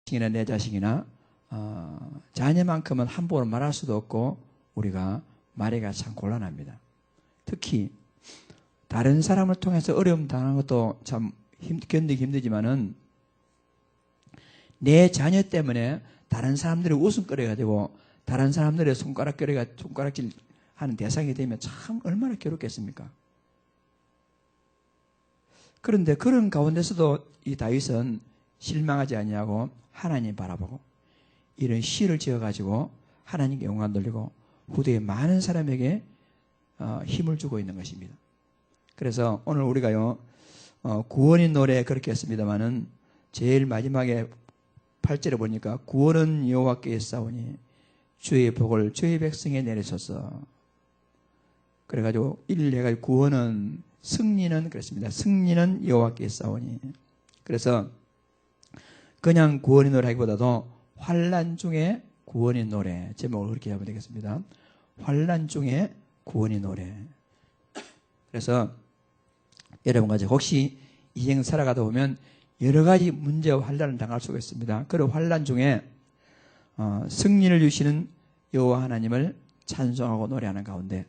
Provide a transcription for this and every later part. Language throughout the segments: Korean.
자식이나 내 자식이나 자녀만큼은 함부로 말할 수도 없고 우리가 말하기가 참 곤란합니다. 특히 다른 사람을 통해서 어려움 당하는 것도 참 견디기 힘들지만은 내 자녀 때문에 다른 사람들이 웃음거리가 되고 다른 사람들의 손가락질 하는 대상이 되면 참 얼마나 괴롭겠습니까? 그런데 그런 가운데서도 이 다윗은 실망하지 아니하고 하나님 바라보고 이런 시를 지어가지고 하나님께 영광 돌리고 후대에 많은 사람에게 힘을 주고 있는 것입니다. 그래서 오늘 우리가요 구원의 노래 그렇게 했습니다마는 제일 마지막에 8절에 보니까 구원은 여호와께 싸우니 주의 복을 주의 백성에 내리소서. 그래가지고 1 해가지고 구원은 승리는 그렇습니다. 승리는 여호와께 싸우니. 그래서 그냥 구원의 노래 하기보다도 환난 중에 구원의 노래 제목을 그렇게 하면 되겠습니다. 환난 중에 구원의 노래. 그래서 여러분과 혹시 인생 살아가다 보면 여러 가지 문제와 환난을 당할 수가 있습니다. 그런 환난 중에 승리를 주시는 여호와 하나님을 찬송하고 노래하는 가운데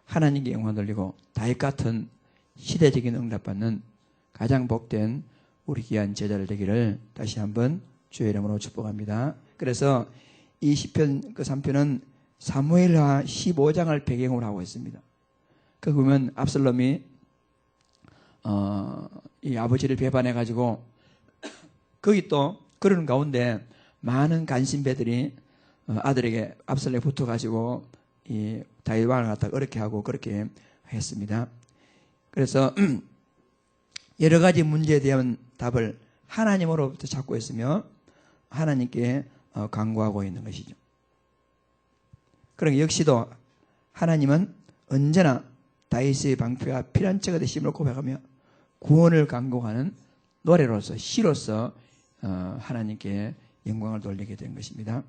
하나님께 영광 돌리고 다윗 같은 시대적인 응답받는 가장 복된 우리 귀한 제자들 되기를 다시 한번 주의 이름으로 축복합니다. 그래서 이 시편 그 3편은 사무엘하 15장을 배경으로 하고 있습니다. 그 보면 압살롬이 이 아버지를 배반해 가지고 거기 또 그런 가운데 많은 간신배들이 아들에게 압살롬에 붙어 가지고 이 다윗 왕을 갖다가 어렵게 하고 그렇게 했습니다. 그래서 여러 가지 문제에 대한 답을 하나님으로부터 찾고 있으며 하나님께 간구하고 있는 것이죠. 그러니까 역시도 하나님은 언제나 다윗의 방패가 피난처가 되심을 고백하며 구원을 간구하는 노래로서 시로서 하나님께 영광을 돌리게 된 것입니다.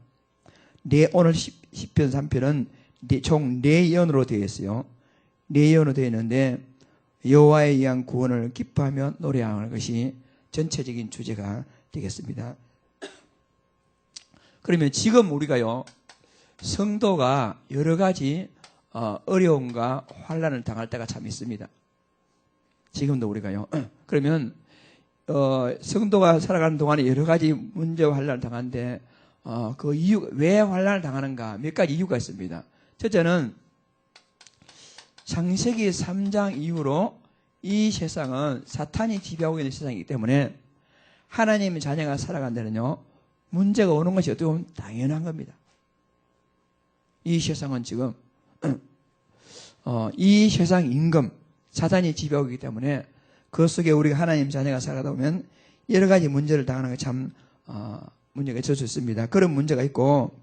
오늘 10편 3편은 총 4예언으로 되어 있어요. 4예언으로 되어 있는데 여호와에 의한 구원을 기뻐하며 노래하는 것이 전체적인 주제가 되겠습니다. 그러면 지금 우리가요 성도가 여러 가지 어려움과 환난을 당할 때가 참 있습니다. 지금도 우리가요. 그러면 성도가 살아가는 동안에 여러 가지 문제와 환난을 당하는데 그 이유 왜 환난을 당하는가 몇 가지 이유가 있습니다. 첫째는 창세기 3장 이후로 이 세상은 사탄이 지배하고 있는 세상이기 때문에 하나님의 자녀가 살아간 데는요 문제가 오는 것이 어떻게 보면 당연한 겁니다. 이 세상은 지금 이 세상 임금 사탄이 지배하고 있기 때문에 그 속에 우리가 하나님 자녀가 살아가다 보면 여러 가지 문제를 당하는 게 참 문제가 있을 수 있습니다. 그런 문제가 있고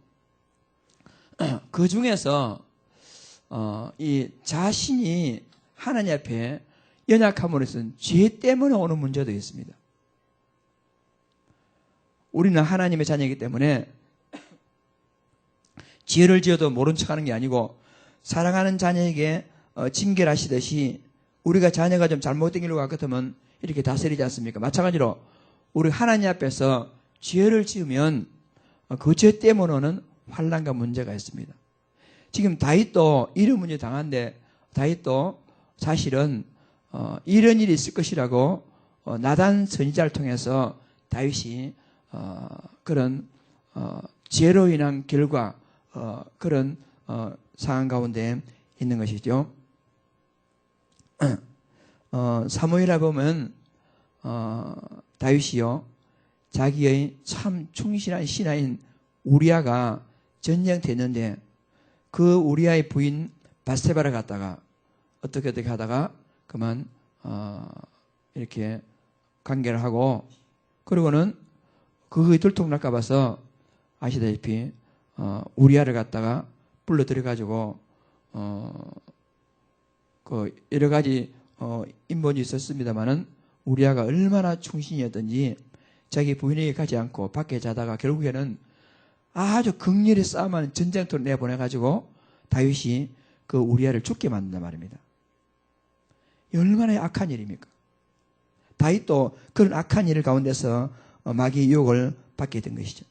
그 중에서 이 자신이 하나님 앞에 연약함으로 해서 죄 때문에 오는 문제도 있습니다. 우리는 하나님의 자녀이기 때문에 죄를 지어도 모른 척하는 게 아니고 사랑하는 자녀에게 징계를 하시듯이 우리가 자녀가 좀 잘못된 길로 갈 것 같으면 이렇게 다스리지 않습니까? 마찬가지로 우리 하나님 앞에서 죄를 지으면 그 죄 때문에 오는 환난과 문제가 있습니다. 지금 다윗도 이런 문제 당한데 다윗도 사실은 이런 일이 있을 것이라고 나단 선지자를 통해서 다윗이 그런 죄로 인한 결과 그런 상황 가운데 있는 것이죠. 사무엘에 보면 다윗이요 자기의 참 충실한 신하인 우리아가 전쟁됐는데 그 우리아의 부인 바세바를 갖다가 어떻게 하다가 그만 이렇게 관계를 하고 그러고는 그거에 들통날까 봐서 아시다시피 우리아를 갖다가 불러들여 가지고 그 여러 가지 인본이 있었습니다만은 우리아가 얼마나 충신이었던지 자기 부인에게 가지 않고 밖에 자다가 결국에는 아주 극렬히 싸움하는 전쟁터로 내보내가지고 다윗이 그 우리아를 죽게 만든단 말입니다. 얼마나 악한 일입니까? 다윗도 그런 악한 일 가운데서 마귀의 유혹을 받게 된 것이죠.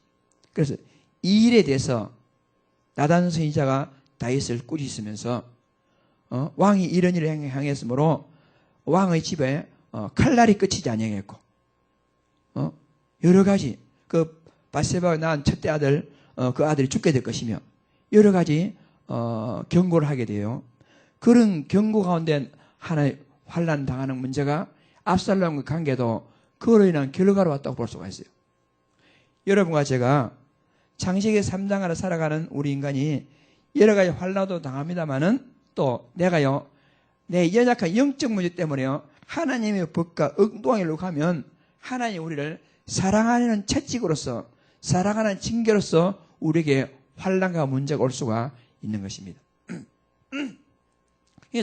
그래서 이 일에 대해서 나단 선지자가 다윗을 꾸짖으면서 왕이 이런 일을 행했으므로 왕의 집에 칼날이 끝이지 아니하겠고 여러 가지 그 바세바가 낳은 첫째 아들 그 아들이 죽게 될 것이며 여러 가지 경고를 하게 돼요. 그런 경고 가운데 하나의 환난 당하는 문제가 압살롬과 관계도 그로 인한 결과로 왔다고 볼 수가 있어요. 여러분과 제가 창세기 3장 아래 살아가는 우리 인간이 여러 가지 환난도 당합니다만은 또 내가요 내 연약한 영적 문제 때문에요 하나님의 법과 엉뚱하게 가면 하나님 우리를 사랑하는 채찍으로서 사랑하는 징계로서 우리에게 환난과 문제가 올 수가 있는 것입니다.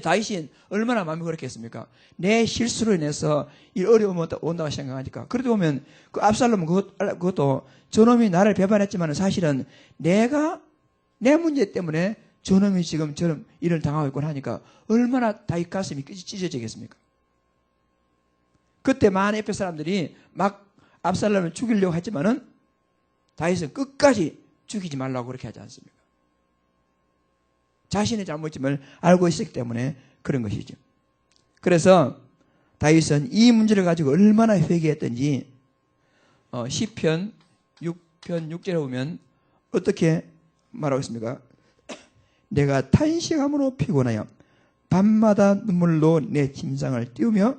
다윗이 얼마나 마음이 그렇겠습니까? 내 실수로 인해서 이 어려움이 온다고 생각하니까. 그러다 보면 그 압살롬은 그것도 저놈이 나를 배반했지만 사실은 내가 내 문제 때문에 저놈이 지금 저런 일을 당하고 있구나 하니까 얼마나 다윗 가슴이 찢어지겠습니까? 그때 많은 에페 사람들이 막 압살롬을 죽이려고 했지만은 다윗은 끝까지 죽이지 말라고 그렇게 하지 않습니까? 자신의 잘못임을 알고 있었기 때문에 그런 것이죠. 그래서 다윗은 이 문제를 가지고 얼마나 회개했던지 시편 6편 6절에 보면 어떻게 말하고 있습니까? 내가 탄식함으로 피곤하여 밤마다 눈물로 내 침상을 띄우며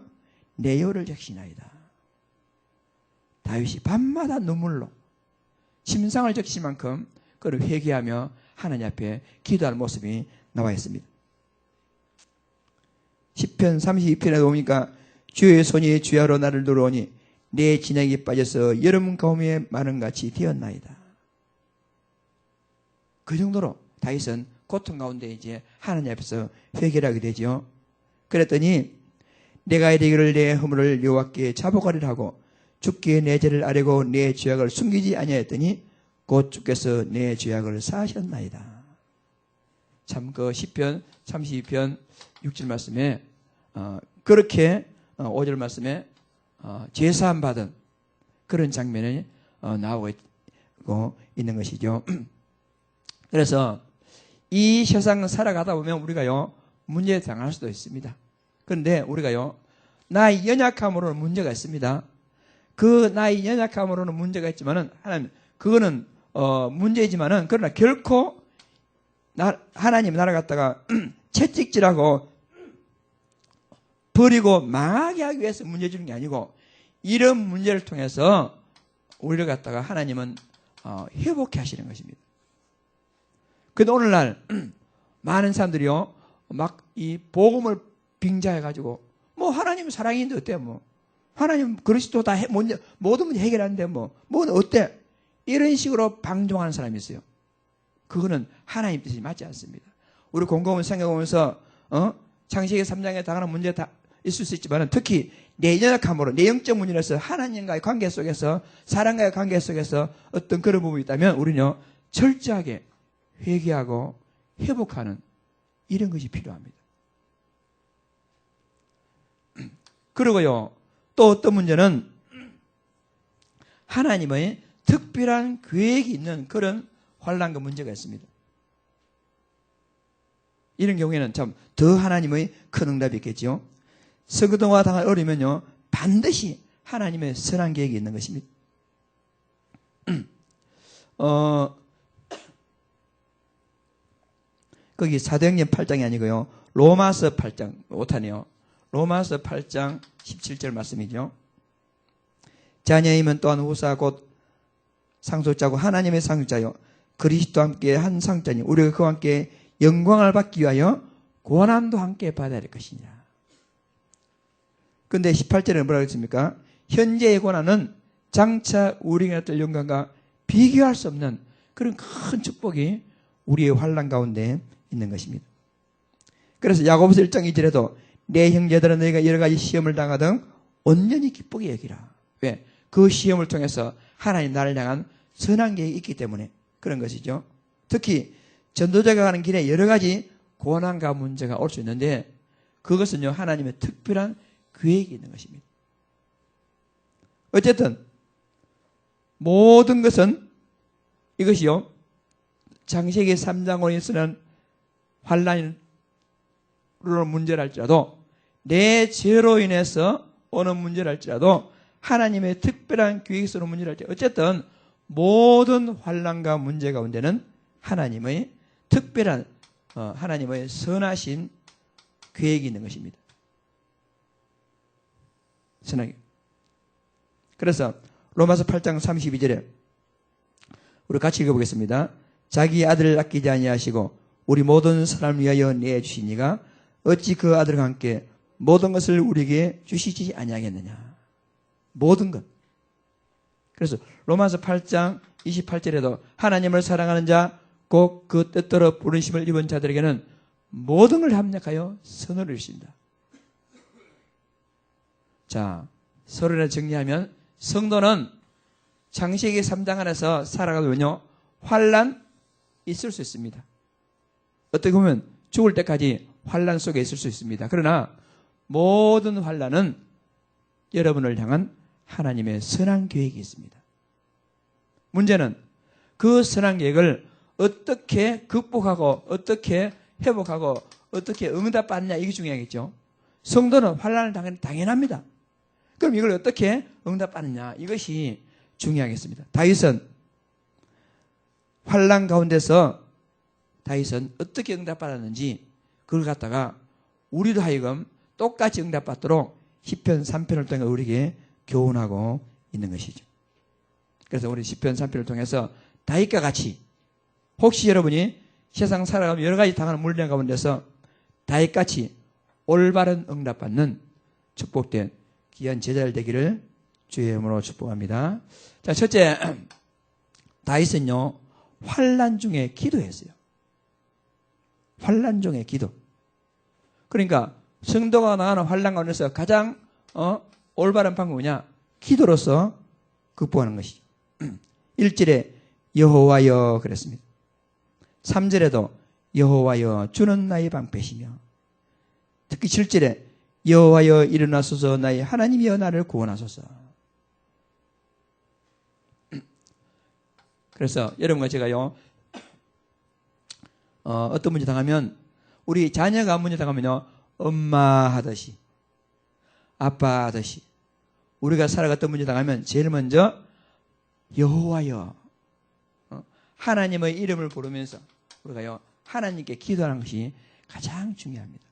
내 혀를 적시나이다. 다윗이 밤마다 눈물로 침상을 적실 만큼 그를 회개하며 하나님 앞에 기도할 모습이 나와 있습니다. 시편 32편에 보니까 주의 손이 주야로 나를 들어오니 내 진액이 빠져서 여름 가뭄에 마른같이 되었나이다. 그 정도로 다윗은 고통 가운데 이제 하나님 앞에서 회개를 하게 되죠. 그랬더니 내가 이르기를 내 허물을 여호와께 자복하리라 하고 주께 내 죄를 아뢰고 내 죄악을 숨기지 아니하였더니 곧 주께서 내 죄악을 사하셨나이다. 참 그 시편 32편 6절 말씀에 그렇게 5절 말씀에 죄사함 받은 그런 장면이 나오고 있는 것이죠. 그래서 이 세상을 살아가다 보면 우리가요 문제에 당할 수도 있습니다. 그런데 우리가요 나의 연약함으로는 문제가 있습니다. 그 나의 연약함으로는 문제가 있지만은 하나님 그거는 문제이지만은 그러나 결코 하나님 나라 갖다가 채찍질하고 버리고 망하게 하기 위해서 문제 주는 게 아니고 이런 문제를 통해서 우리를 갖다가 하나님은 회복해 하시는 것입니다. 그런데 오늘날 많은 사람들이요 막 이 복음을 빙자해 가지고 뭐 하나님 사랑인데 어때 뭐 하나님 그리스도 다 모든 문제 해결하는데 뭐 어때 이런 식으로 방종하는 사람이 있어요. 그거는 하나님 뜻이 맞지 않습니다. 우리 곰곰이 생각해보면서 창세기 3장에 당하는 문제 다 있을 수 있지만 특히 내 연약함으로 내 영적 문제에서 하나님과의 관계 속에서 사랑과의 관계 속에서 어떤 그런 부분이 있다면 우리는요 철저하게 회개하고 회복하는 이런 것이 필요합니다. 그리고요 또 어떤 문제는 하나님의 특별한 계획이 있는 그런 환난과 문제가 있습니다. 이런 경우에는 참 더 하나님의 큰 응답이 있겠죠. 서거동화 당할 어려면요 반드시 하나님의 선한 계획이 있는 것입니다. 거기 사도행전 8장이 아니고요 로마서 8장 못하네요. 로마서 8장 17절 말씀이죠. 자녀이면 또한 후사 곧 상속자고 하나님의 상속자요 그리스도와 함께 한 상자니 우리가 그와 함께 영광을 받기 위하여 고난도 함께 받아야 될 것이니라. 그런데 18절에는 뭐라고 했습니까? 현재의 고난은 장차 우리에게 나타날 영광과 비교할 수 없는 그런 큰 축복이 우리의 환난 가운데 있는 것입니다. 그래서 야고보서 1장 2절에도 내 형제들은 너희가 여러 가지 시험을 당하든 온전히 기쁘게 여기라. 왜? 그 시험을 통해서 하나님 나를 향한 선한 계획이 있기 때문에 그런 것이죠. 특히 전도자가 가는 길에 여러 가지 고난과 문제가 올 수 있는데 그것은요 하나님의 특별한 계획이 있는 것입니다. 어쨌든 모든 것은 이것이요 창세기 3장으로 쓰는 환란으로 문제랄지라도 내 죄로 인해서 오는 문제랄지라도 하나님의 특별한 계획으로 문제랄지라도 어쨌든 모든 환란과 문제 가운데는 하나님의 특별한 하나님의 선하신 계획이 있는 것입니다. 선하게. 그래서 로마서 8장 32절에 우리 같이 읽어보겠습니다. 자기 아들을 아끼지 아니하시고 우리 모든 사람을 위하여 내주시니가 어찌 그 아들과 함께 모든 것을 우리에게 주시지 아니하겠느냐. 모든 것. 그래서 로마서 8장 28절에도 하나님을 사랑하는 자 곧 그 뜻대로 부르심을 입은 자들에게는 모든 걸 합력하여 선을 주신다. 자, 서론을 정리하면 성도는 창세기 3장 안에서 살아가면요 환란 있을 수 있습니다. 어떻게 보면 죽을 때까지 환란 속에 있을 수 있습니다. 그러나 모든 환란은 여러분을 향한 하나님의 선한 계획이 있습니다. 문제는 그 선한 계획을 어떻게 극복하고 어떻게 회복하고 어떻게 응답받느냐 이게 중요하겠죠. 성도는 환란을 당연합니다. 그럼 이걸 어떻게 응답받느냐 이것이 중요하겠습니다. 다윗은 환란 가운데서 다윗은 어떻게 응답받았는지 그걸 갖다가 우리도 하여금 똑같이 응답받도록 시편 3편을 통해 우리에게 교훈하고 있는 것이죠. 그래서 우리 시편 3편을 통해서 다윗과 같이 혹시 여러분이 세상 살아가면 여러 가지 당하는 물량 가운데서 다윗같이 올바른 응답받는 축복된 귀한 제자들 되기를 주의 이름으로 축복합니다. 자, 첫째, 다윗은요 환난 중에 기도했어요. 환난 중에 기도. 그러니까 성도가 나가는 환난 가운데서 가장 올바른 방법은 뭐냐? 기도로서 극복하는 것이죠. 1절에 여호와여 그랬습니다. 3절에도 여호와여 주는 나의 방패시며 특히 7절에 여호와여 일어나소서 나의 하나님이여 나를 구원하소서. 그래서 여러분과 제가요 어떤 문제 당하면 우리 자녀가 문제 당하면요 엄마 하듯이 아빠 하듯이 우리가 살아갔던 문제 당하면 제일 먼저 여호와여 하나님의 이름을 부르면서 우리가요 하나님께 기도하는 것이 가장 중요합니다.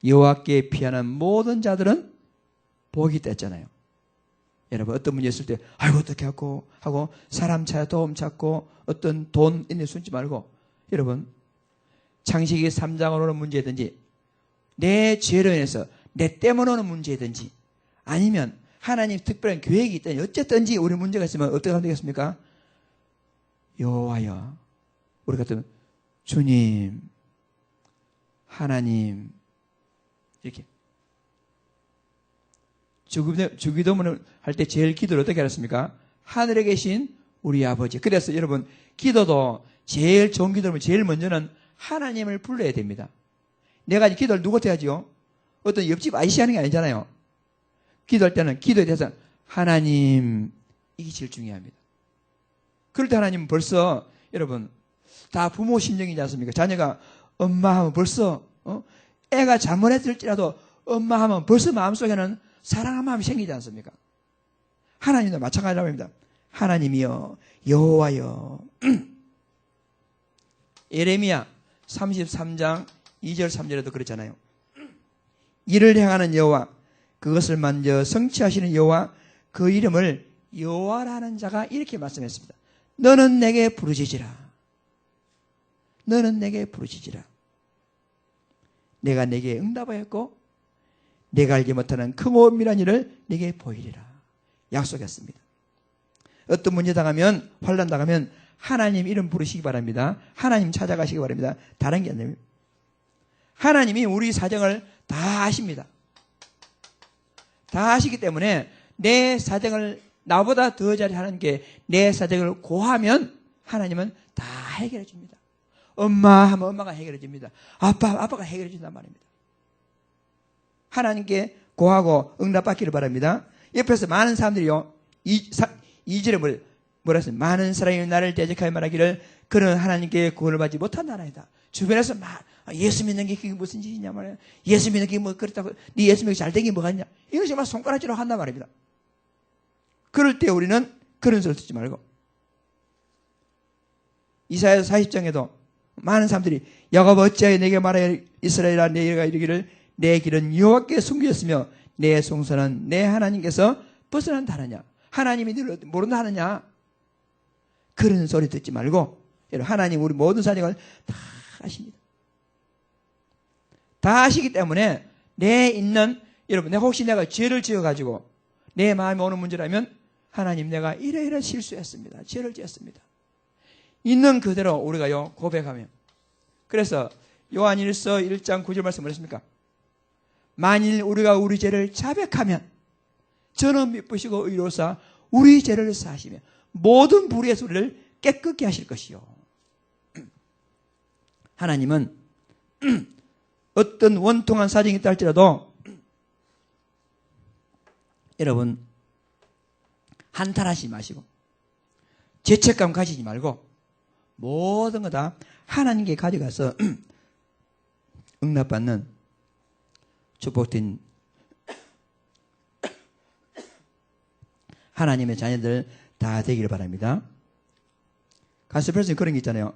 여호와께 피하는 모든 자들은 복이 있댔잖아요. 여러분 어떤 문제 있을 때 아이고 어떻게 하고 사람 찾아 도움 찾고 어떤 돈 있는 숨지 말고 여러분 창세기 3장으로 오는 문제든지 내 죄로 인해서 내 때문에 오는 문제든지 아니면 하나님 특별한 계획이 있다니 어쨌든지 우리 문제가 있으면 어떻게 하면 되겠습니까? 여호와여 우리 같은 주님 하나님 이렇게 주기도문을 할 때 제일 기도를 어떻게 하셨습니까? 하늘에 계신 우리 아버지. 그래서 여러분 기도도 제일 좋은 기도는 제일 먼저는 하나님을 불러야 됩니다. 내가 기도를 누구한테 하지요? 어떤 옆집 아저씨 하는 게 아니잖아요. 기도할 때는 기도에 대해서 하나님 이게 제일 중요합니다. 그럴 때 하나님은 벌써 여러분 다 부모 심정이지 않습니까? 자녀가 엄마 하면 벌써 애가 잘못했을지라도 엄마 하면 벌써 마음속에는 사랑한 마음이 생기지 않습니까? 하나님도 마찬가지라고 합니다. 하나님이여 여호와여 예레미야 33장 2절 3절에도 그랬잖아요. 이를 향하는 여호와 그것을 만져 성취하시는 여호와 그 이름을 여호와라는 자가 이렇게 말씀했습니다. 너는 내게 부르짖으라. 너는 내게 부르짖으라. 내가 내게 응답하였고 내가 알지 못하는 크고미란 일을 내게 보이리라. 약속했습니다. 어떤 문제 당하면 환난 당하면 하나님 이름 부르시기 바랍니다. 하나님 찾아가시기 바랍니다. 다른 게 아니에요. 하나님이 우리 사정을 다 아십니다. 다 아시기 때문에 내 사정을 나보다 더 잘 하는 게 내 사정을 고하면 하나님은 다 해결해 줍니다. 엄마 하면 엄마가 해결해 줍니다. 아빠가 해결해 준단 말입니다. 하나님께 고하고 응답받기를 바랍니다. 옆에서 많은 사람들이요 2절에 뭐라 했어요? 많은 사람이 나를 대적하여 말하기를 그는 하나님께 구원을 받지 못한 나라이다. 주변에서 예수 믿는 게 그게 무슨 짓이냐 말이야. 예수 믿는 게 뭐 그렇다고 네 예수 믿는 게 잘된 게 뭐가 있냐. 이런 식으로 손가락질로 한단 말입니다. 그럴 때 우리는 그런 소리 듣지 말고 이사야서 40장에도 많은 사람들이 야곱 어찌하여 내게 말하여 이스라엘아 내가 이르기를 내 길은 여호와께 숨겼으며 내 송사는 내 하나님께서 벗어난다 하느냐. 하나님이 너를 모른다 하느냐. 그런 소리 듣지 말고 하나님 우리 모든 사정을 다 아십니다. 다 아시기 때문에 여러분 혹시 내가 죄를 지어가지고 내 마음에 오는 문제라면 하나님 내가 이래 실수했습니다. 죄를 지었습니다. 있는 그대로 우리가요 고백하면 그래서 요한일서 1장 9절 말씀 뭐랬습니까? 만일 우리가 우리 죄를 자백하면 저는 미쁘시고 의로사 우리 죄를 사하시며 모든 불의의 우리를 깨끗게 하실 것이요. 하나님은 어떤 원통한 사정이 있다 할지라도 여러분 한탄하지 마시고 죄책감 가지지 말고 모든 거 다 하나님께 가져가서 응답받는 축복된 하나님의 자녀들 다 되기를 바랍니다. 가스펠스는 그런 게 있잖아요.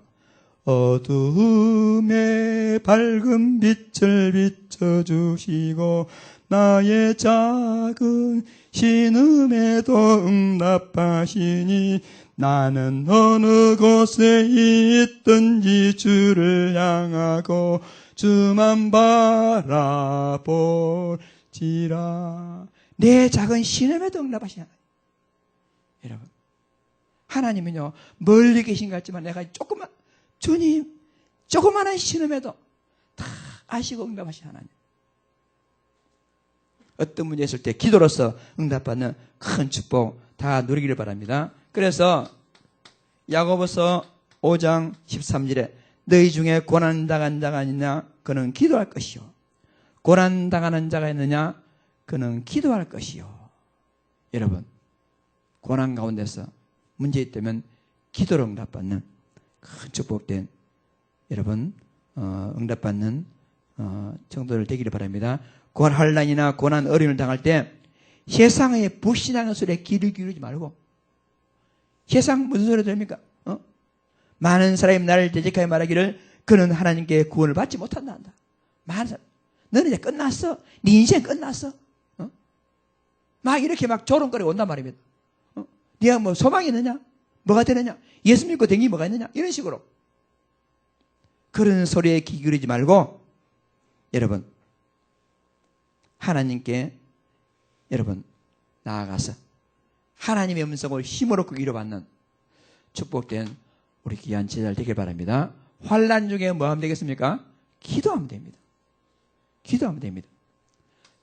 어두움에 밝은 빛을 비춰주시고 나의 작은 신음에도 응답하시니 나는 어느 곳에 있든지 주를 향하고 주만 바라볼지라. 내 작은 신음에도 응답하시냐. 여러분 하나님은요 멀리 계신 것 같지만 내가 주님 조그마한 신음에도 다 아시고 응답하시는 하나님. 어떤 문제 있을 때 기도로서 응답받는 큰 축복 다 누리기를 바랍니다. 그래서 야고보서 5장 13절에 너희 중에 고난당한 자가 있느냐 그는 기도할 것이요 고난당하는 자가 있느냐 그는 기도할 것이요. 여러분 고난 가운데서 문제 있다면 기도로 응답받는 큰 축복된 여러분 응답받는 정도를 되기를 바랍니다. 환난이나 고난 어려움을 당할 때 세상의 불신하는 소리에 귀를 기울이지 말고 세상 무슨 소리 들립니까? 많은 사람이 나를 대적하여 말하기를 그는 하나님께 구원을 받지 못한다 한다. 많은 사람 너는 이제 끝났어. 네 인생 끝났어. 막 이렇게 막 조롱거리고 온단 말입니다. 네가 뭐 소망이 있느냐? 뭐가 되느냐? 예수 믿고 댕기 뭐가 있느냐? 이런 식으로 그런 소리에 귀 기울이지 말고 여러분 하나님께 여러분 나아가서 하나님의 음성을 힘으로 끄기로 받는 축복된 우리 귀한 제자들 되길 바랍니다. 환난 중에 뭐 하면 되겠습니까? 기도하면 됩니다. 기도하면 됩니다.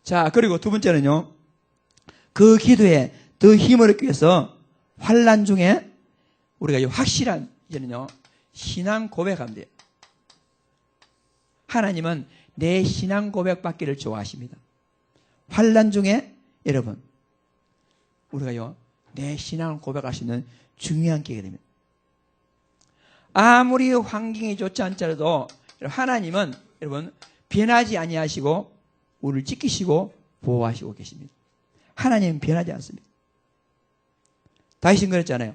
자, 그리고 두 번째는요. 그 기도에 더 힘을 얻기 위해서 환난 중에 우리가 확실한 이제는요. 신앙 고백하면 돼요. 하나님은 내 신앙 고백 받기를 좋아하십니다. 환난 중에 여러분 우리가요. 내 신앙을 고백할 수 있는 중요한 기회가 됩니다. 아무리 환경이 좋지 않더라도 하나님은 여러분 변하지 아니하시고 우리를 지키시고 보호하시고 계십니다. 하나님은 변하지 않습니다. 다윗은 그랬잖아요.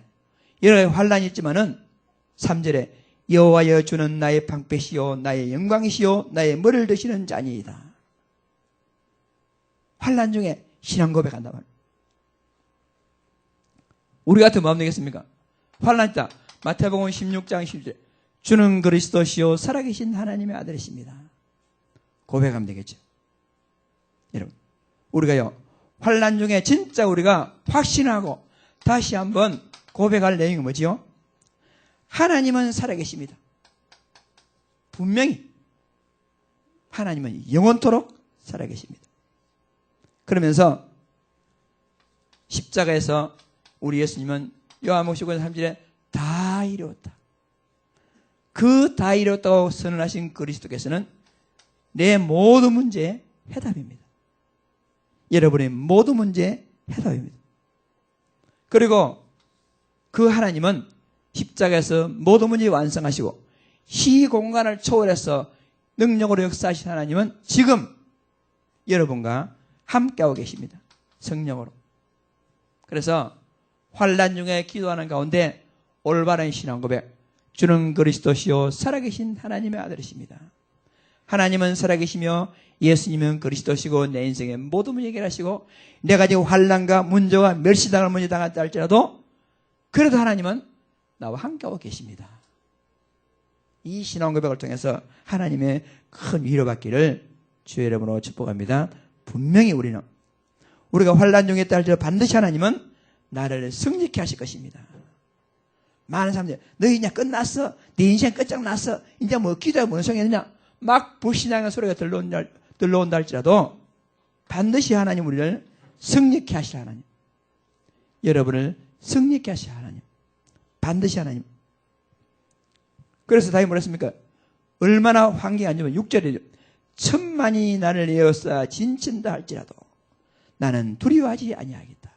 여러 가지 환난이 있지만은 3절에 여호와여 주는 나의 방패시요 나의 영광이시요 나의 머리를 드시는 자니이다. 환난 중에 신앙 고백한다 말이에요. 우리 같은 마음 되겠습니까? 환난 있다. 마태복음 16장 10절 주는 그리스도시요 살아계신 하나님의 아들이십니다. 고백하면 되겠죠. 여러분 우리가요 환난 중에 진짜 우리가 확신하고 다시 한번 고백할 내용이 뭐지요? 하나님은 살아계십니다. 분명히 하나님은 영원토록 살아계십니다. 그러면서 십자가에서 우리 예수님은 요한복음 15장 3절에 다 이루었다. 그 다 이루었다고 선언하신 그리스도께서는 내 모든 문제의 해답입니다. 여러분의 모든 문제의 해답입니다. 그리고 그 하나님은 십자가에서 모든 문제 완성하시고 시공간을 초월해서 능력으로 역사하신 하나님은 지금 여러분과 함께하고 계십니다. 성령으로. 그래서 환난 중에 기도하는 가운데 올바른 신앙 고백, 주는 그리스도시요 살아계신 하나님의 아들이십니다. 하나님은 살아계시며 예수님은 그리스도시고 내 인생의 모든 문제 해결하시고 내가 지금 환난과 문제와 멸시당할 문제 당했다 할지라도 그래도 하나님은 나와 함께하고 계십니다. 이 신앙 고백을 통해서 하나님의 큰 위로받기를 주의 이름으로 축복합니다. 분명히 우리가 환난 중에 있다 할지라도 반드시 하나님은 나를 승리케 하실 것입니다. 많은 사람들이 너 이제 끝났어. 네 인생 끝장났어. 이제 뭐 기도에 뭔 소용이냐. 막 불신앙의 소리가 들러온다 할지라도 반드시 하나님 우리를 승리케 하실 하나님. 여러분을 승리케 하실 하나님. 반드시 하나님. 그래서 다윗 뭐라 했습니까? 얼마나 환경이 안 좋으면 6절이죠. 천만이 나를 에워싸 진친다 할지라도 나는 두려워하지 아니하겠다.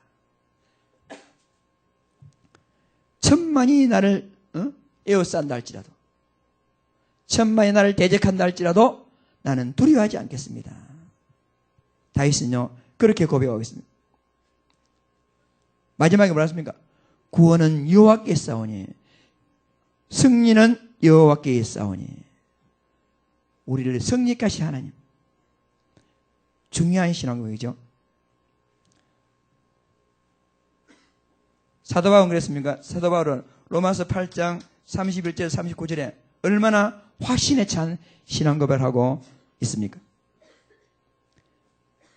천만이 나를 에워싼다 할지라도 천만이 나를 대적한다 할지라도 나는 두려워하지 않겠습니다. 다윗은요 그렇게 고백하고 있습니다. 마지막에 뭐라 했습니까? 구원은 여호와께 있사오니 승리는 여호와께 있사오니. 우리를 승리케 하신 하나님. 중요한 신앙고백이죠. 사도 바울은 그랬습니까? 사도 바울은 로마서 8장 31절 39절에 얼마나 확신에 찬 신앙고백을 하고 있습니까?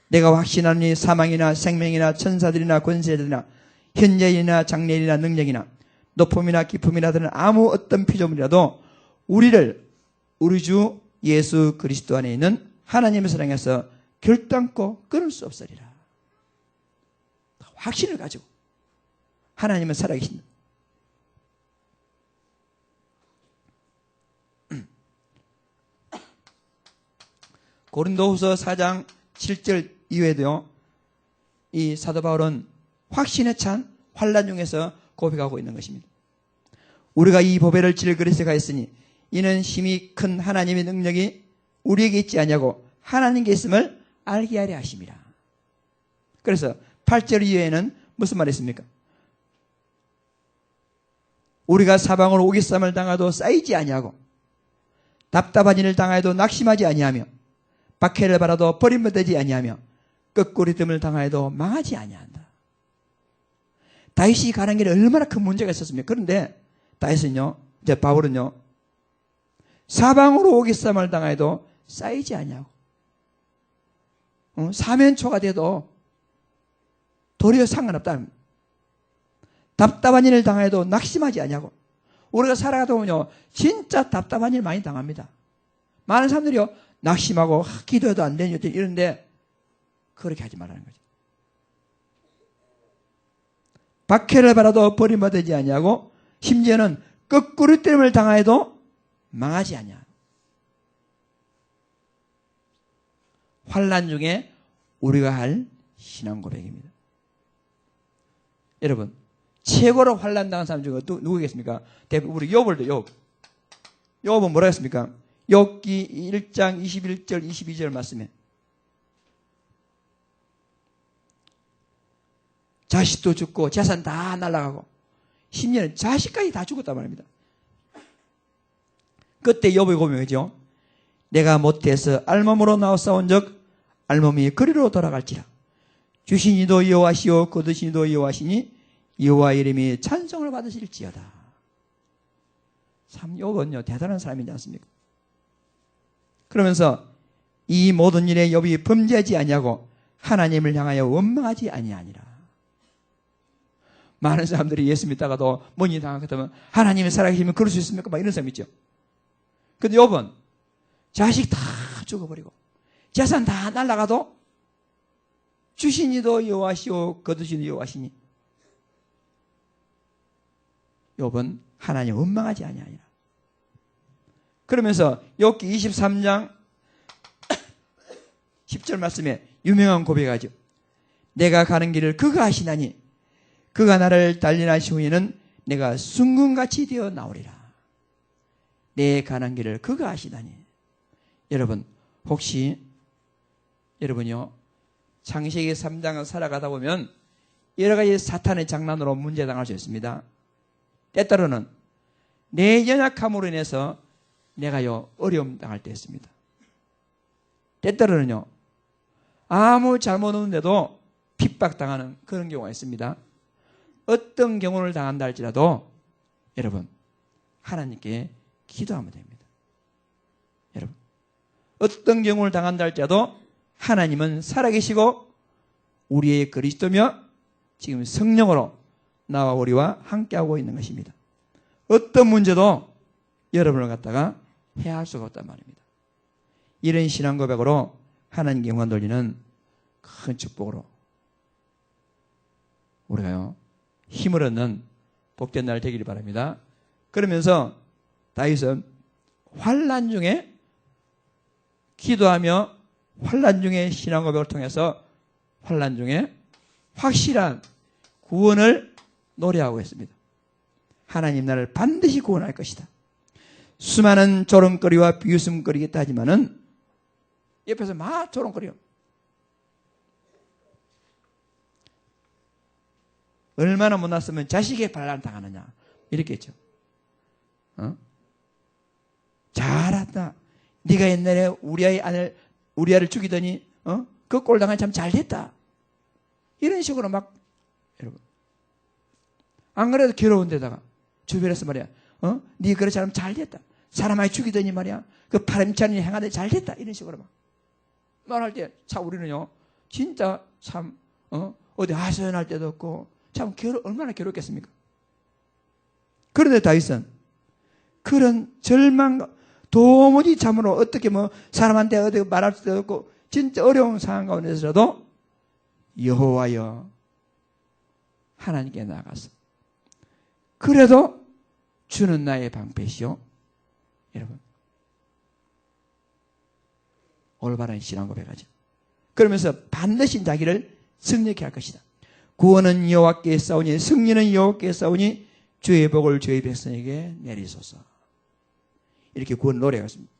내가 확신하니 사망이나 생명이나 천사들이나 권세들이나 현재이나 장래이나 능력이나 높음이나 깊음이나 들은 아무 어떤 피조물이라도 우리를 우리 주 예수 그리스도 안에 있는 하나님의 사랑에서 결단코 끊을 수 없으리라. 확신을 가지고 하나님은 살아계신다. 고린도후서 4장 7절 이후에도요. 이 사도 바울은 확신에 찬 환난 중에서 고백하고 있는 것입니다. 우리가 이 보배를 질 그릇에 가있으니 이는 심히 큰 하나님의 능력이 우리에게 있지 아니하고 하나님께 있음을 알게 하려 하심이라. 그래서 8절 이후에는 무슨 말이 있습니까? 우리가 사방으로 오깃삼을 당하도 쌓이지 아니하고 답답한 일을 당하여도 낙심하지 아니하며 박해를 받아도 버림받지 아니하며 끄꾸리뜸을 당하여도 망하지 아니한다. 다윗이 가는 길에 얼마나 큰 문제가 있었습니까? 그런데 다윗은요, 이제 바울은요, 사방으로 오깃삼을 당하여도 쌓이지 아니하고 사면초가 돼도 도리어 상관없다. 답답한 일을 당해도 낙심하지 아니하고. 우리가 살아가다 보면요 진짜 답답한 일 많이 당합니다. 많은 사람들이요 낙심하고 기도해도 안 되니 이런데 그렇게 하지 말라는 거죠. 박해를 받아도 버림받지 아니하고 심지어는 끄꾸리됨을 당하여도 망하지 아니하. 환난 중에 우리가 할 신앙 고백입니다. 여러분 최고로 환난 당한 사람 중에 누구겠습니까? 대부분 우리 욥을 욥은 뭐라 했습니까? 욥기 1장 21절 22절 말씀에 자식도 죽고 재산 다 날아가고 심지어는 자식까지 다 죽었단 말입니다. 그때 욥의 고백이죠. 내가 못해서 알몸으로 나와싸운 적 알몸이 그리로 돌아갈지라. 주신 이도 여호와시오 거두신 이도 여호와시니 여호와 이름이 찬송을 받으실지어다. 참 욥은요 대단한 사람이지 않습니까? 그러면서 이 모든 일에 욥이 범죄하지 아니하고 하나님을 향하여 원망하지 아니하니라. 많은 사람들이 예수 믿다가도 뭔 일 당하거든 하나님이 살아계시면 그럴 수 있습니까? 막 이런 사람 있죠. 근데 욥은 자식 다 죽어버리고 재산 다 날아가도 주신 이도 여호와시오 거두신 이도 여호와시니 욥은 하나님 원망하지 아니하니라. 그러면서 욥기 23장 10절 말씀에 유명한 고백하죠. 내가 가는 길을 그가 아시나니 그가 나를 단련하신 후에는 내가 순금같이 되어 나오리라. 내 가는 길을 그가 아시다니. 여러분, 혹시 여러분요, 창세기 3장을 살아가다 보면 여러 가지 사탄의 장난으로 문제당할 수 있습니다. 때때로는 내 연약함으로 인해서 내가요, 어려움 당할 때 있습니다. 때때로는요, 아무 잘못 없는데도 핍박당하는 그런 경우가 있습니다. 어떤 경우를 당한다 할지라도 여러분, 하나님께 기도하면 됩니다. 여러분, 어떤 경우를 당한다 할지라도 하나님은 살아계시고 우리의 그리스도며 지금 성령으로 나와 우리와 함께하고 있는 것입니다. 어떤 문제도 여러분을 갖다가 해할 수가 없단 말입니다. 이런 신앙 고백으로 하나님께 영광 돌리는 큰 축복으로 우리가요, 힘을 얻는 복된 날 되기를 바랍니다. 그러면서 다윗은 환난 중에 기도하며 환난 중에 신앙 고백을 통해서 환난 중에 확실한 구원을 노래하고 있습니다. 하나님 나를 반드시 구원할 것이다. 수많은 조롱거리와 비웃음거리겠다 하지만은 옆에서 막 조롱거려. 얼마나 못났으면 자식의 반란 당하느냐 이렇게 했죠. 잘한다. 네가 옛날에 우리 아이를 죽이더니 그 꼴 당하니 참 잘됐다. 이런 식으로 막 여러분 안 그래도 괴로운데다가 주변에서 말이야 네 그런 사람 잘됐다. 사람 아이 죽이더니 말이야 그 바람찬 일 행하되 잘됐다. 이런 식으로 막 말할 때 참 우리는요 진짜 참 어디 하소연할 때도 없고 참 얼마나 괴롭겠습니까? 그런데 다윗은 그런 절망 도무지 참으로 어떻게 사람한테 어디 말할 수도 없고 진짜 어려운 상황 가운데서라도 여호와여 하나님께 나아가서 그래도 주는 나의 방패시오. 여러분 올바른 신앙 고백하죠. 그러면서 반드시 자기를 승리케 할 것이다. 구원은 여호와께 싸우니 승리는 여호와께 싸우니 주의 복을 주의 백성에게 내리소서. 이렇게 구원 노래가 있습니다.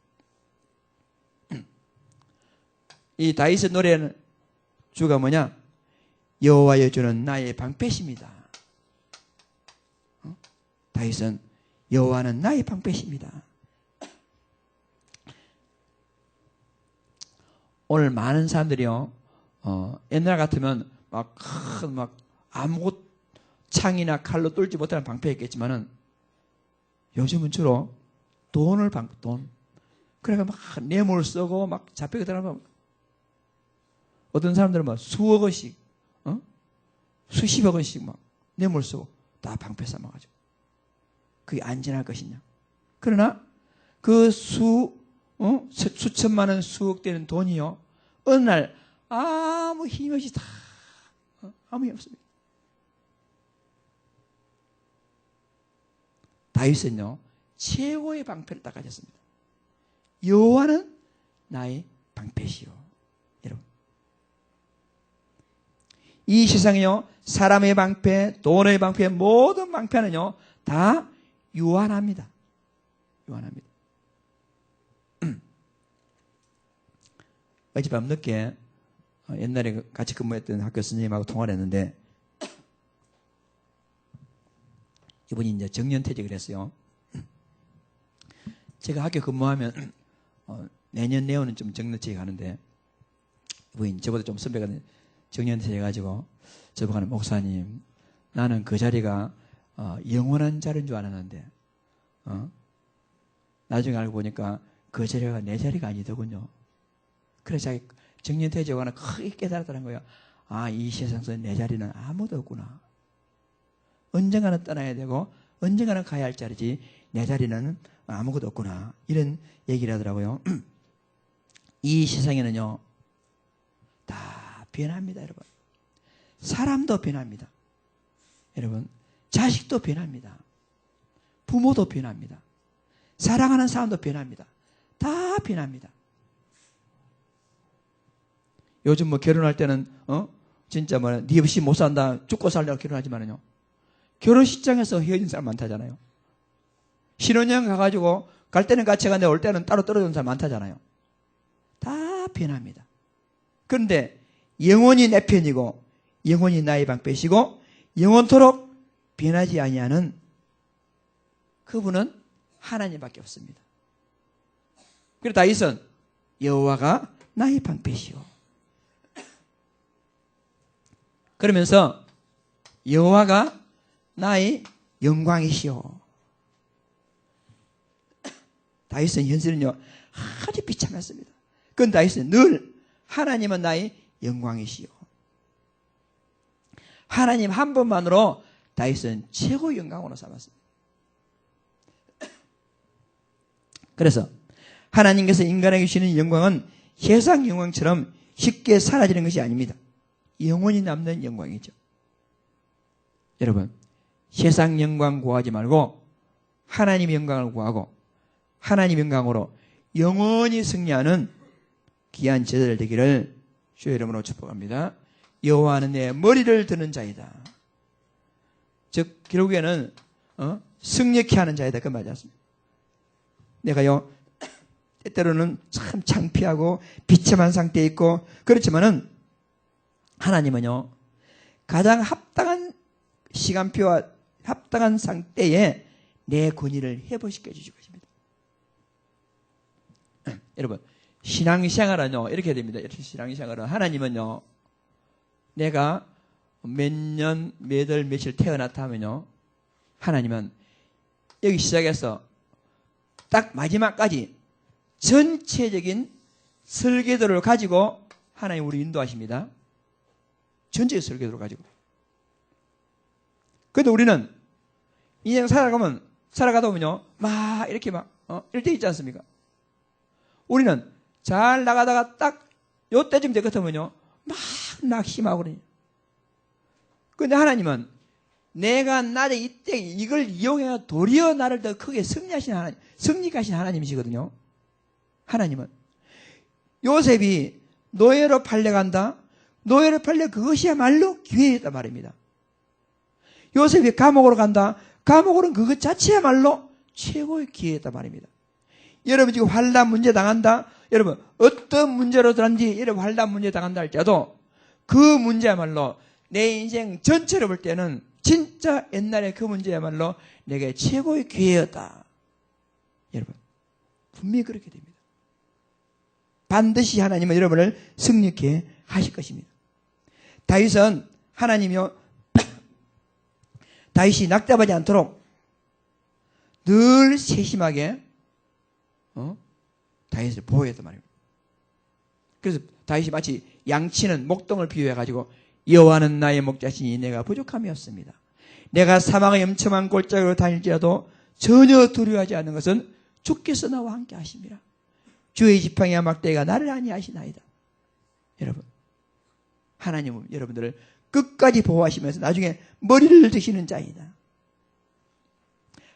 이 다윗의 노래는 주가 뭐냐? 여호와여 주는 나의 방패십니다. 다윗은 여호와는 나의 방패십니다. 오늘 많은 사람들이요, 옛날 같으면 막 아무것도 창이나 칼로 뚫지 못하는 방패였겠지만은 요즘은 주로 돈. 그러니까 막 뇌물 쓰고 막 잡히게 들어가면 어떤 사람들은 막 수억 원씩, 수십억 원씩 막 뇌물 쓰고 다 방패 삼아가지고 그게 안전할 것이냐. 그러나 그 수천만 원, 수억 되는 돈이요, 어느 날 아무 힘 없이 다, 아무 힘 없습니다. 다윗은요, 최고의 방패를 딱 가졌습니다. 여호와는 나의 방패시오. 여러분, 이 세상에요, 사람의 방패, 돈의 방패, 모든 방패는요 다 유한합니다. 유한합니다. 어젯밤 늦게 옛날에 같이 근무했던 학교 선생님하고 통화를 했는데 이분이 이제 정년퇴직을 했어요. 제가 학교 근무하면 내년 내후는 좀 정년퇴직 하는데 이분이 저보다 좀 선배가 정년퇴직해가지고 저보고 하는 목사님, 나는 그 자리가 영원한 자리인 줄 알았는데 나중에 알고 보니까 그 자리가 내 자리가 아니더군요. 그래서 자기 정년퇴직하고 크게 깨달았다는 거예요. 아, 이 세상에서 내 자리는 아무도 없구나. 언젠가는 떠나야 되고 언젠가는 가야 할 자리지 내 자리는 아무것도 없구나. 이런 얘기를 하더라고요. 이 세상에는요 다 변합니다. 여러분, 사람도 변합니다. 여러분, 자식도 변합니다. 부모도 변합니다. 사랑하는 사람도 변합니다. 다 변합니다. 요즘 결혼할 때는 진짜 네 없이 못 산다, 죽고 살려고 결혼하지만은요, 결혼식장에서 헤어진 사람 많다잖아요. 신혼여행 가가지고 갈 때는 같이 가는데 올 때는 따로 떨어진 사람 많다잖아요. 다 변합니다. 그런데 영원히 내 편이고 영원히 나의 방패시고 영원토록 변하지 아니하는 그분은 하나님밖에 없습니다. 그래서 다윗은 여호와가 나의 방패시오. 그러면서 여호와가 나의 영광이시오. 다윗은 현실은요 아주 비참했습니다. 그건 다윗은 늘 하나님은 나의 영광이시오. 하나님 한 분만으로 다윗은 최고의 영광으로 삼았습니다. 그래서 하나님께서 인간에게 주시는 영광은 세상 영광처럼 쉽게 사라지는 것이 아닙니다. 영원히 남는 영광이죠. 여러분, 세상 영광 구하지 말고 하나님의 영광을 구하고 하나님의 영광으로 영원히 승리하는 귀한 제자들 되기를 주의 이름으로 축복합니다. 여호와는 내 머리를 드는 자이다. 즉 결국에는 승리케 하는 자이다. 그 말이 맞습니다. 내가요 때때로는 참 창피하고 비참한 상태에 있고 그렇지만은 하나님은요 가장 합당한 시간표와 합당한 상태에 내 권위를 회복시켜 주실 것입니다. 여러분 신앙생활은요 이렇게 됩니다. 이렇게 신앙생활은 하나님은요 내가 몇 년, 몇 월, 며칠 태어났다 하면요 하나님은 여기 시작해서 딱 마지막까지 전체적인 설계도를 가지고 하나님 우리 인도하십니다. 전체의 설계도를 가지고. 그런데 우리는 인생 살아가다 보면요 막 이렇게 이럴 때 있지 않습니까? 우리는 잘 나가다가 딱 요때쯤 될 것 같으면요 막 낙심하고 그러니. 그런데 하나님은 내가 나의 이때 이걸 이용해 도리어 나를 더 크게 승리하신 하나님이시거든요. 하나님은 요셉이 노예로 팔려간다. 노예로 팔려 그것이야말로 기회였단 말입니다. 요셉이 감옥으로 간다. 감옥으로는 그것 자체야말로 최고의 기회였단 말입니다. 여러분 지금 환난 문제 당한다. 여러분 어떤 문제로 들었는지 여러분 환난 문제 당한다 할지라도 그 문제야말로 내 인생 전체로 볼 때는 진짜 옛날에 그 문제야말로 내게 최고의 기회였다. 여러분 분명히 그렇게 됩니다. 반드시 하나님은 여러분을 승리케 하실 것입니다. 다윗은 하나님이요 다윗이 낙담하지 않도록 늘 세심하게 다윗을 보호했단 말입니다. 그래서 다윗이 마치 양치는 목동을 비유해가지고 여호와는 나의 목자시니 내가 부족함이 없습니다. 내가 사망의 엄청한 골짜기로 다닐지라도 전혀 두려워하지 않는 것은 주께서 나와 함께 하심이라. 주의 지팡이와 막대기가 나를 아니하시나이다. 여러분 하나님은 여러분들을 끝까지 보호하시면서 나중에 머리를 드시는 자이다.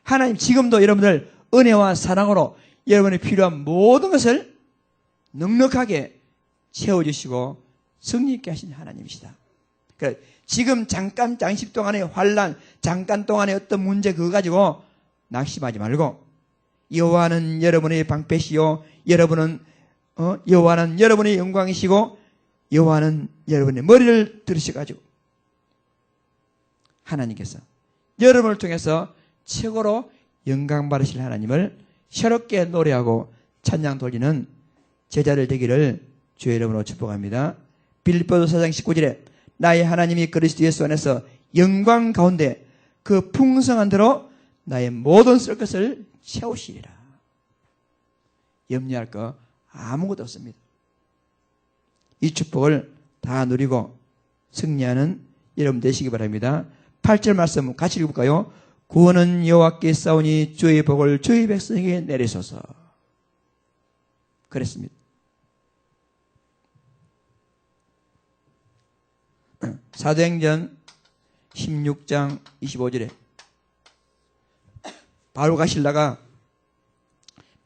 하나님 지금도 여러분들 은혜와 사랑으로 여러분이 필요한 모든 것을 넉넉하게 채워주시고 승리있게 하신 하나님이시다. 그러니까 지금 잠깐 동안의 환난, 잠깐 동안의 어떤 문제 그거 가지고 낙심하지 말고 여호와는 여러분의 방패시요 여호와는 여러분의 영광이시고 여호와는 여러분의 머리를 들으셔가지고 하나님께서 여러분을 통해서 최고로 영광 받으실 하나님을 새롭게 노래하고 찬양 돌리는 제자들 되기를 주의 이름으로 축복합니다. 빌립보서 4장 19절에 나의 하나님이 그리스도 예수 안에서 영광 가운데 그 풍성한 대로 나의 모든 쓸 것을 채우시리라. 염려할 거 아무것도 없습니다. 이 축복을 다 누리고 승리하는 여러분 되시기 바랍니다. 8절 말씀 같이 읽어볼까요? 구원은 여호와께 싸우니 주의 복을 주의 백성에게 내리소서. 그랬습니다. 사도행전 16장 25절에 바울과 실라가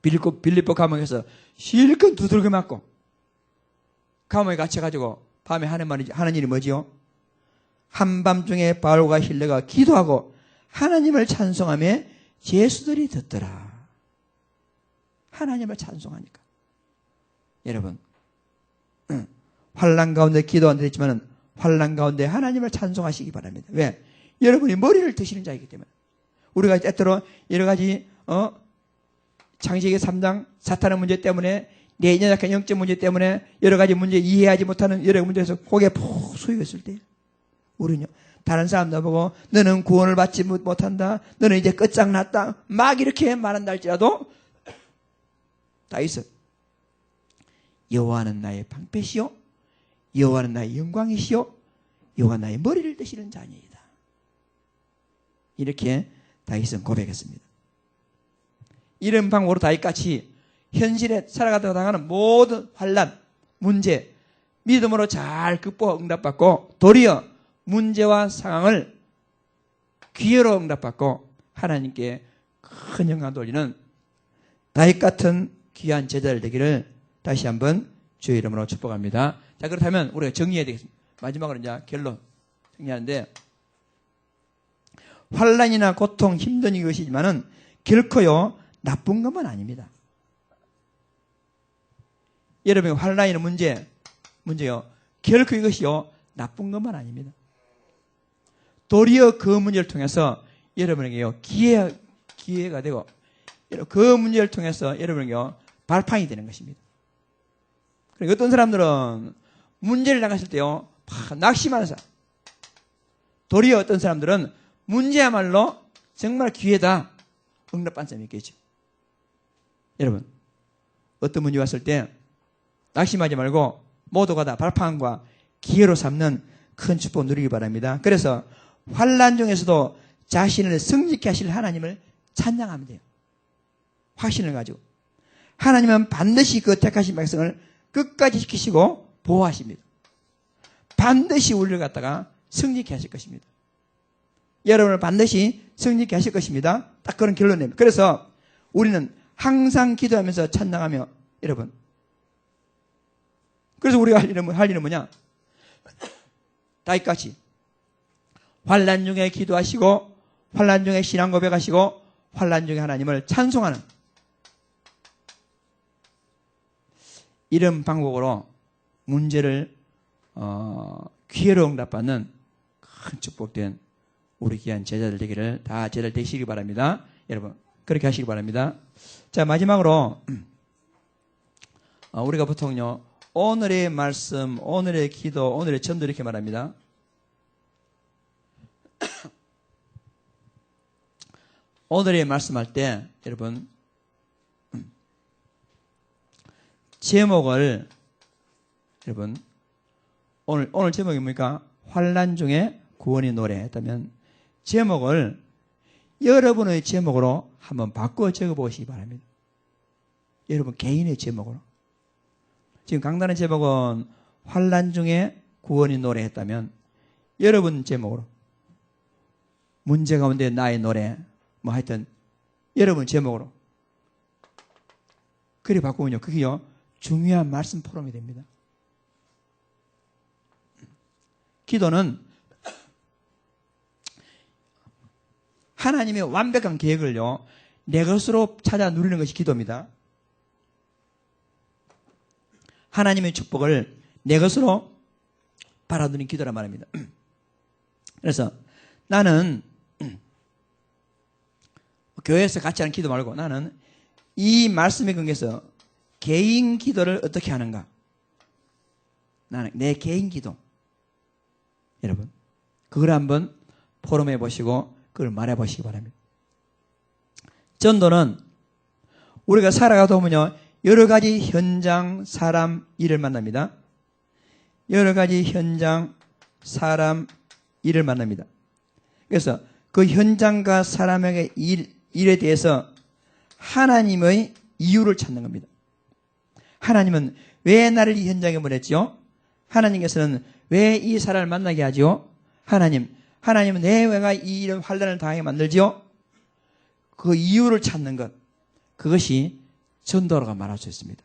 빌립보 감옥에서 실컷 두들겨 맞고 감옥에 갇혀가지고 밤에 하는 일이 뭐지요? 한밤중에 바울과 실라가 기도하고 하나님을 찬송하며 제수들이 듣더라. 하나님을 찬송하니까. 여러분, 환난 가운데 기도 안 드렸지만 환난 가운데 하나님을 찬송하시기 바랍니다. 왜? 여러분이 머리를 드시는 자이기 때문에. 우리가 때때로 여러 가지 창세기 3장 사탄의 문제 때문에 내 연약한 영적 문제 때문에 여러 가지 문제 이해하지 못하는 여러 문제에서 고개 푹 숙였을 때 우리는요 다른 사람 나보고 너는 구원을 받지 못한다. 너는 이제 끝장났다. 막 이렇게 말한다 할지라도 다윗은 여호와는 나의 방패시요 여호와는 나의 영광이시요 여호와 나의 머리를 드시는 자니이다. 이렇게 다윗은 고백했습니다. 이런 방법으로 다윗같이 현실에 살아가다가 당하는 모든 환난, 문제, 믿음으로 잘 극복하고 응답받고 도리어 문제와 상황을 기회로 응답받고 하나님께 큰 영광 돌리는 다윗 같은 귀한 제자들 되기를 다시 한번 주의 이름으로 축복합니다. 자, 그렇다면 우리가 정리해야 되겠습니다. 마지막으로 이제 결론 정리하는데 환난이나 고통, 힘든 이것이지만은 결코요 나쁜 것만 아닙니다. 여러분의 환난이나 문제요 결코 이것이요 나쁜 것만 아닙니다. 도리어 그 문제를 통해서 여러분에게요 기회가 되고 그 문제를 통해서 여러분에게요 발판이 되는 것입니다. 그러니까 어떤 사람들은 문제를 당했을 때요 낙심하는 사람, 도리어 어떤 사람들은 문제야말로 정말 기회다 응답받는 사람이 있겠죠. 여러분 어떤 문제 왔을 때 낙심하지 말고 모두가 다 발판과 기회로 삼는 큰 축복 누리기 바랍니다. 그래서 환난 중에서도 자신을 승리케 하실 하나님을 찬양하면 돼요. 확신을 가지고 하나님은 반드시 그 택하신 백성을 끝까지 지키시고 보호하십니다. 반드시 우리를 갖다가 승리케 하실 것입니다. 여러분을 반드시 승리케 하실 것입니다. 딱 그런 결론을 냅니다. 그래서 우리는 항상 기도하면서 찬양하며 여러분 그래서 우리가 할 일은 뭐냐? 다윗같이 환난 중에 기도하시고 환난 중에 신앙 고백하시고 환난 중에 하나님을 찬송하는 이런 방법으로 문제를 기회로 응답받는 큰 축복된 우리 귀한 제자들 되기를 다 제자들 되시기 바랍니다. 여러분 그렇게 하시기 바랍니다. 자 마지막으로 우리가 보통요 오늘의 말씀, 오늘의 기도, 오늘의 전도 이렇게 말합니다. 오늘의 말씀할 때 여러분 제목을 여러분 오늘 제목이 뭡니까? 환난 중에 구원의 노래 했다면 제목을 여러분의 제목으로 한번 바꿔 적어보시기 바랍니다. 여러분 개인의 제목으로. 지금 강단의 제목은 환난 중에 구원의 노래 했다면 여러분 제목으로 문제 가운데 나의 노래 뭐 하여튼 여러분 제목으로 그리 바꾸면요 그게요 중요한 말씀 포럼이 됩니다. 기도는 하나님의 완벽한 계획을요 내 것으로 찾아 누리는 것이 기도입니다. 하나님의 축복을 내 것으로 바라두는 기도란 말입니다. 그래서 나는 교회에서 같이 하는 기도 말고 나는 이 말씀의 근거에서 개인 기도를 어떻게 하는가? 나는 내 개인 기도. 여러분 그걸 한번 포럼해 보시고 그걸 말해 보시기 바랍니다. 전도는 우리가 살아가다 보면요 여러 가지 현장, 사람, 일을 만납니다. 여러 가지 현장, 사람, 일을 만납니다. 그래서 그 현장과 사람에게 일에 대해서 하나님의 이유를 찾는 겁니다. 하나님은 왜 나를 이 현장에 보냈지요? 하나님께서는 왜 이 사람을 만나게 하지요? 하나님은 내가 이런 환난을 당하게 만들지요? 그 이유를 찾는 것, 그것이 전도라고 말할 수 있습니다.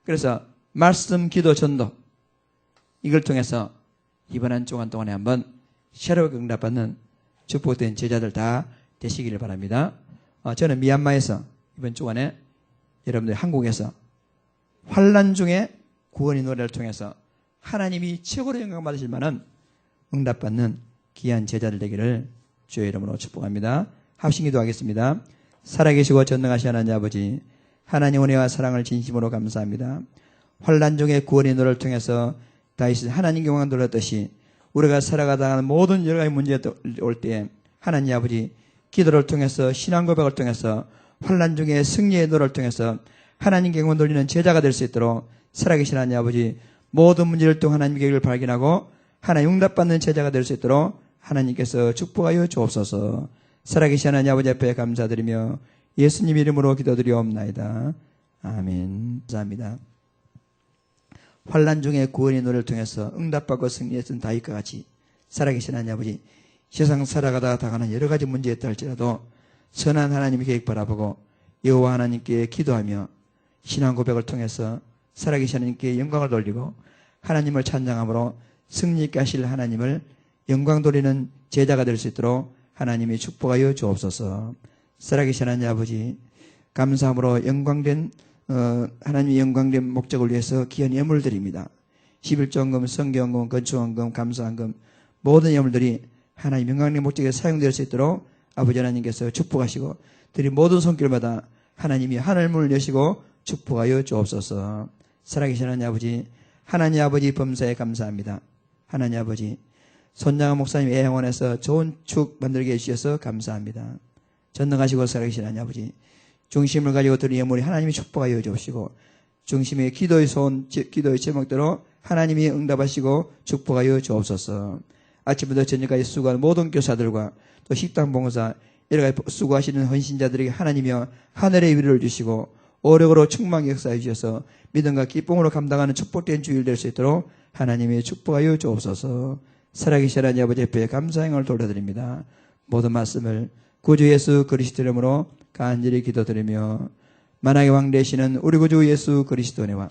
그래서 말씀, 기도, 전도 이걸 통해서 이번 한 주간 동안에 한번 새롭게 응답받는 축복된 제자들 다 되시기를 바랍니다. 저는 미얀마에서 이번 주간에 여러분들 한국에서 환난 중에 구원의 노래를 통해서 하나님이 최고로 영광 받으실 만한 응답받는 귀한 제자들 되기를 주의 이름으로 축복합니다. 합심 기도하겠습니다. 살아계시고 전능하신 하나님 아버지, 하나님 은혜와 사랑을 진심으로 감사합니다. 환난 중에 구원의 노래를 통해서 다윗이 하나님 영광 돌렸듯이 우리가 살아가다 하는 모든 여러 가지 문제가 올 때에 하나님 아버지 기도를 통해서 신앙 고백을 통해서 환난 중에 승리의 노래를 통해서 하나님 영광 돌리는 제자가 될 수 있도록 살아계신 하나님 아버지 모든 문제를 통해 하나님의 계획을 발견하고 하나님 응답받는 제자가 될 수 있도록 하나님께서 축복하여 주옵소서. 살아계신 하나님 아버지 앞에 감사드리며 예수님 이름으로 기도드리옵나이다. 아멘. 감사합니다. 환난 중에 구원의 노래를 통해서 응답받고 승리했던 다윗과 같이 살아계신 하나님 아버지 세상 살아가다가 당하는 여러 가지 문제가 있다 할지라도 선한 하나님의 계획 바라보고 여호와 하나님께 기도하며 신앙 고백을 통해서 살아계신 하나님께 영광을 돌리고 하나님을 찬양함으로 승리 있게 하실 하나님을 영광 돌리는 제자가 될 수 있도록 하나님이 축복하여 주옵소서. 살아계신 하나님 아버지 감사함으로 영광된 하나님의 영광된 목적을 위해서 귀한 예물을 드립니다. 11조헌금, 성경헌금, 건축헌금, 감사헌금 모든 예물들이 하나님 영광된 목적에 사용될 수 있도록 아버지 하나님께서 축복하시고 드린 모든 손길마다 하나님이 하늘문을 여시고 축복하여 주옵소서. 살아계신 하나님 아버지, 하나님 아버지 범사에 감사합니다. 하나님 아버지 손장한 목사님 애양원에서 좋은 축 만들게 해주셔서 감사합니다. 전능하시고 살아계신 하나님 아버지 중심을 가지고 드린 예물이 하나님이 축복하여 주시고 중심의 기도의 소원, 기도의 제목대로 하나님이 응답하시고 축복하여 주옵소서. 아침부터 저녁까지 수고하는 모든 교사들과 또 식당 봉사 여러 가지 수고하시는 헌신자들에게 하나님이여 하늘의 위로를 주시고 오력으로 충만히 역사해 주셔서 믿음과 기쁨으로 감당하는 축복된 주일 될 수 있도록 하나님이 축복하여 주옵소서. 살아계신 하나님 아버지 앞에 감사행을 돌려드립니다. 모든 말씀을 구주 예수 그리스도 이름으로 간절히 기도드리며 만왕의 왕 되시는 우리 구주 예수 그리스도 은혜와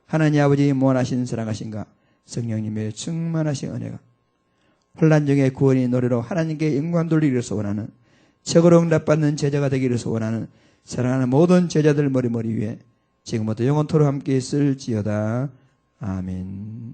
하나님 아버지 무한하신 사랑하신가 성령님의 충만하신 은혜가 혼란 중에 구원의 노래로 하나님께 영광 돌리기를 소원하는 최고로 응답받는 제자가 되기를 소원하는 사랑하는 모든 제자들 머리 위에 지금부터 영원토록 함께 있을지어다. 아멘.